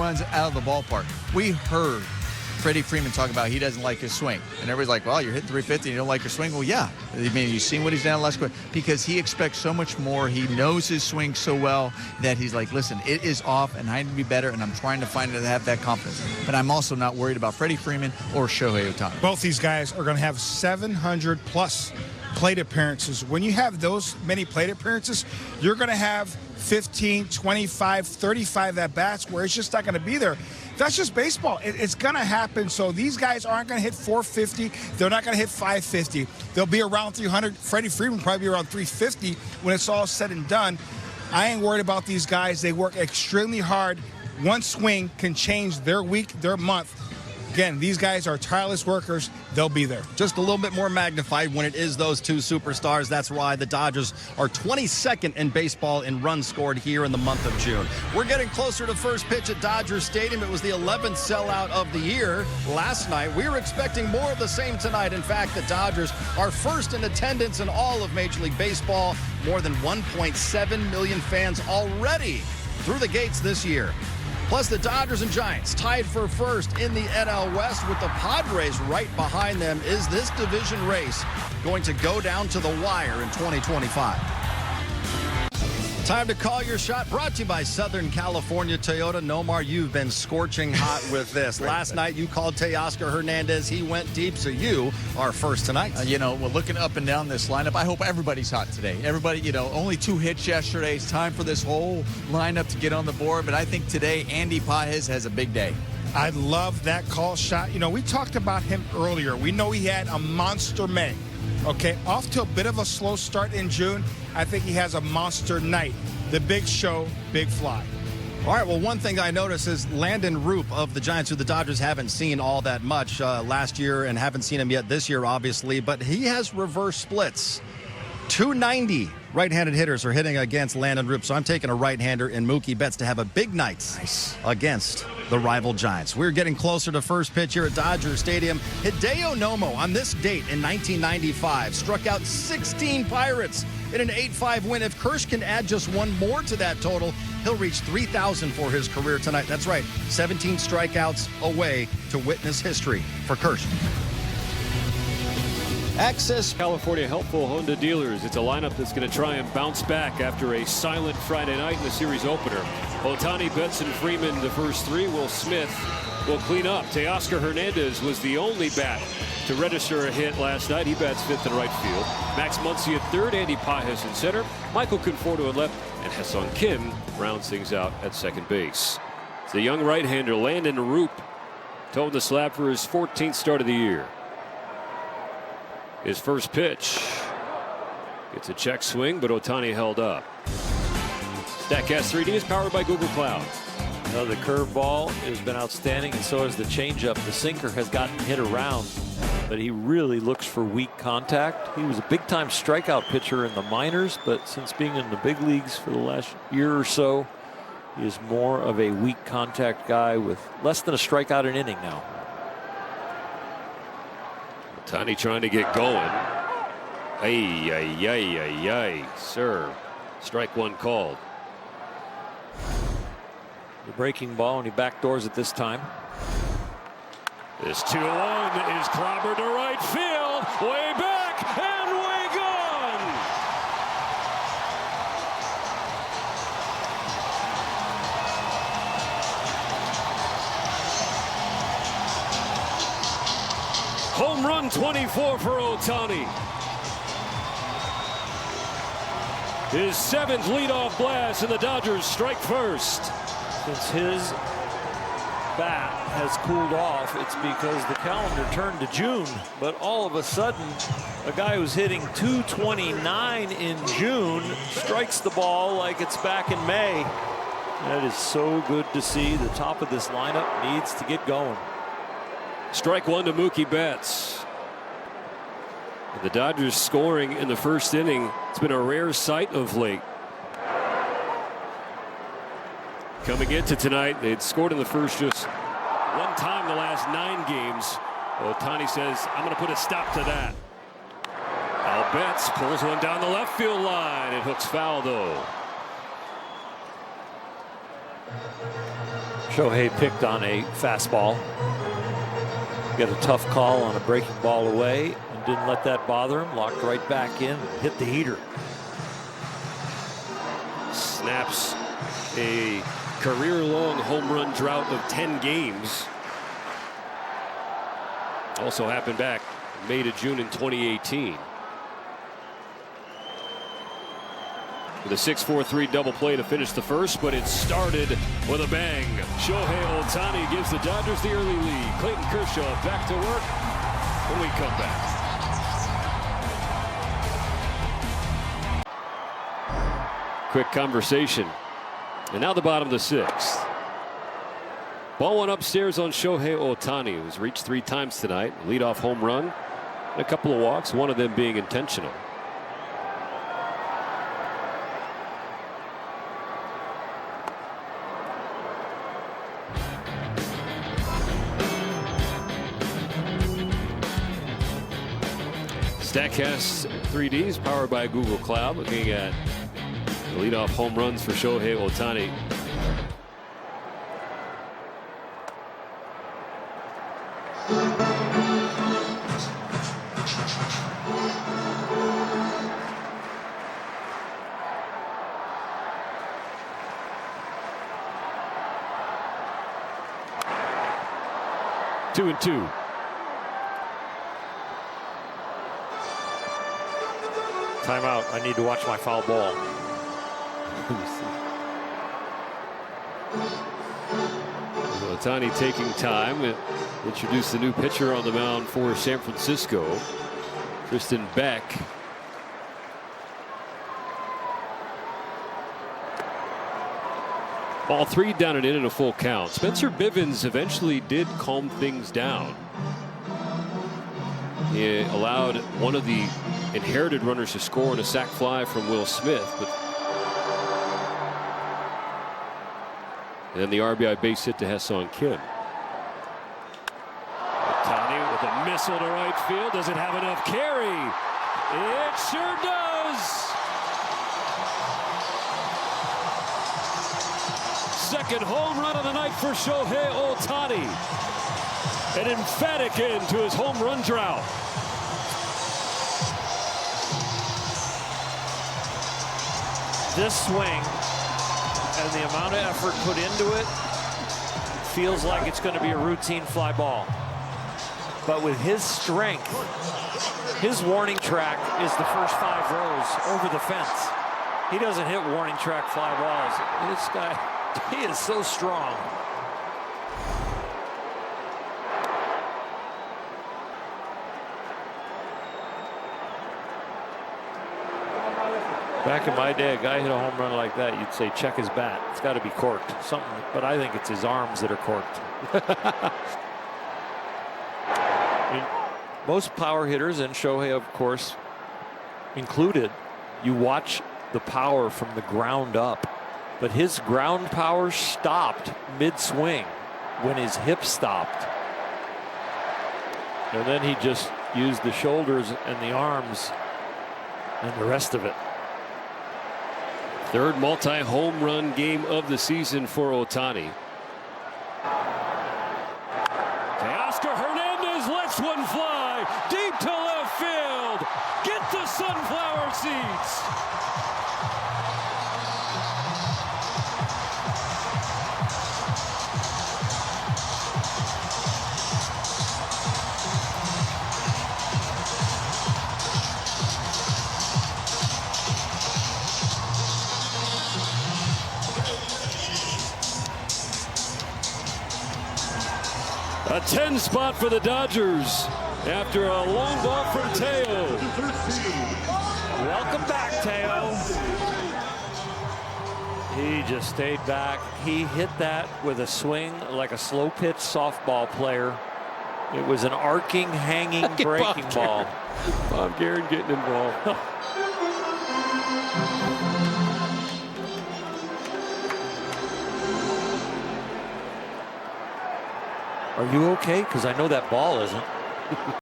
runs out of the ballpark. We heard Freddie Freeman talk about he doesn't like his swing. And everybody's like, well, you're hitting 350 and you don't like your swing? Well, yeah. I mean, you've seen what he's done last quarter. Because he expects so much more. He knows his swing so well that he's like, listen, it is off and I need to be better, and I'm trying to find it to have that confidence. But I'm also not worried about Freddie Freeman or Shohei Ohtani. Both these guys are going to have 700-plus plate appearances. When you have those many plate appearances, you're going to have 15, 25, 35 at-bats where it's just not going to be there. That's just baseball. It's going to happen. So these guys aren't going to hit 450. They're not going to hit 550. They'll be around 300. Freddie Freeman will probably be around 350 when it's all said and done. I ain't worried about these guys. They work extremely hard. One swing can change their week, their month. Again, these guys are tireless workers. They'll be there. Just a little bit more magnified when it is those two superstars. That's why the Dodgers are 22nd in baseball in runs scored here in the month of June. We're getting closer to first pitch at Dodger Stadium. It was the 11th sellout of the year last night. We were expecting more of the same tonight. In fact, the Dodgers are first in attendance in all of Major League Baseball. More than 1.7 million fans already through the gates this year. Plus, the Dodgers and Giants tied for first in the NL West with the Padres right behind them. Is this division race going to go down to the wire in 2025? Time to call your shot, brought to you by Southern California Toyota. Nomar, you've been scorching hot with this. Last night, you called Teoscar Hernandez. He went deep, so you are first tonight. You know, we're looking up and down this lineup. I hope everybody's hot today. Everybody, you know, only 2 hits yesterday. It's time for this whole lineup to get on the board. But I think today, Andy Pages has a big day. I love that call shot. You know, we talked about him earlier. We know he had a monster May. Okay, off to a bit of a slow start in June. I think he has a monster night. The big show, big fly. All right, well, one thing I noticed is Landon Roop of the Giants, who the Dodgers haven't seen all that much last year and haven't seen him yet this year, obviously, but he has reverse splits. 290 right-handed hitters are hitting against Landon Roop, so I'm taking a right-hander in Mookie Betts to have a big night against the rival Giants. We're getting closer to first pitch here at Dodger Stadium. Hideo Nomo, on this date in 1995, struck out 16 Pirates in an 8-5 win. If Kersh can add just one more to that total, he'll reach 3,000 for his career tonight. That's right, 17 strikeouts away to witness history for Kersh. Access California helpful Honda dealers. It's a lineup that's going to try and bounce back after a silent Friday night in the series opener. Ohtani, Betts, and Freeman the first 3. Will Smith will clean up. Teoscar Hernandez was the only bat to register a hit last night. He bats 5th in right field. Max Muncy at 3rd. Andy Pages in center. Michael Conforto at left. And Ha-Seong Kim rounds things out at second base. The young right-hander Landon Roop toed the slab for his 14th start of the year. His first pitch. It's a check swing, but Ohtani held up. StatCast 3D is powered by Google Cloud. The curveball has been outstanding, and so has the changeup. The sinker has gotten hit around, but he really looks for weak contact. He was a big-time strikeout pitcher in the minors, but since being in the big leagues for the last year or so, he is more of a weak contact guy with less than a strikeout an inning now. Ohtani trying to get going. Ay, ay, ay, ay, ay, sir. Strike one called. The breaking ball, and he backdoors it this time. This 2-1 is clobbered to right field. Way back and way gone. Home run 24 for Ohtani. His 7th leadoff blast, and the Dodgers strike first. Since his bat has cooled off, it's because the calendar turned to June. But all of a sudden, a guy who's hitting .229 in June strikes the ball like it's back in May. That is so good to see. The top of this lineup needs to get going. Strike one to Mookie Betts. The Dodgers scoring in the first inning. It's been a rare sight of late. Coming into tonight, they'd scored in the first just one time the last 9 games. Ohtani says, I'm going to put a stop to that. Al Betts pulls one down the left field line. It hooks foul, though. Shohei picked on a fastball. Got a tough call on a breaking ball away and didn't let that bother him. Locked right back in, hit the heater. Snaps a career-long home run drought of 10 games. Also happened back May to June in 2018. With a 6-4-3 double play to finish the first, but it started with a bang. Shohei Ohtani gives the Dodgers the early lead. Clayton Kershaw back to work when we come back. Quick conversation. And now the bottom of the sixth. Ball one upstairs on Shohei Ohtani, who's reached 3 times tonight. Leadoff home run and a couple of walks, one of them being intentional. StatCast 3D is powered by Google Cloud, looking at the leadoff home runs for Shohei Ohtani. Two and two. Timeout. I need to watch my foul ball. Ohtani taking time to introduce the new pitcher on the mound for San Francisco, Tristan Beck. Ball 3 down and in a full count. Spencer Bivens eventually did calm things down. He allowed one of the inherited runners to score on a sac fly from Will Smith, but and then the RBI base hit to Ha-Seong Kim. Ohtani with a missile to right field. Does it have enough carry? It sure does. Second home run of the night for Shohei Ohtani. An emphatic end to his home run drought. This swing and the amount of effort put into it feels like it's going to be a routine fly ball. But with his strength, his warning track is the first 5 rows over the fence. He doesn't hit warning track fly balls. This guy, he is so strong. Back in my day, a guy hit a home run like that, you'd say check his bat. It's got to be corked. Something, but I think it's his arms that are corked. I mean, most power hitters, and Shohei, of course, included, you watch the power from the ground up. But his ground power stopped mid-swing when his hip stopped. And then he just used the shoulders and the arms and the rest of it. Third multi-home run game of the season for Ohtani. Teoscar Hernandez lets one fly deep to left field. Get the sunflower seeds. A 10 spot for the Dodgers after a long ball from Teo. Welcome back, Teo. He just stayed back. He hit that with a swing like a slow pitch softball player. It was an arcing, hanging, breaking ball. Bob Guerin getting involved. Are you okay? Because I know that ball isn't.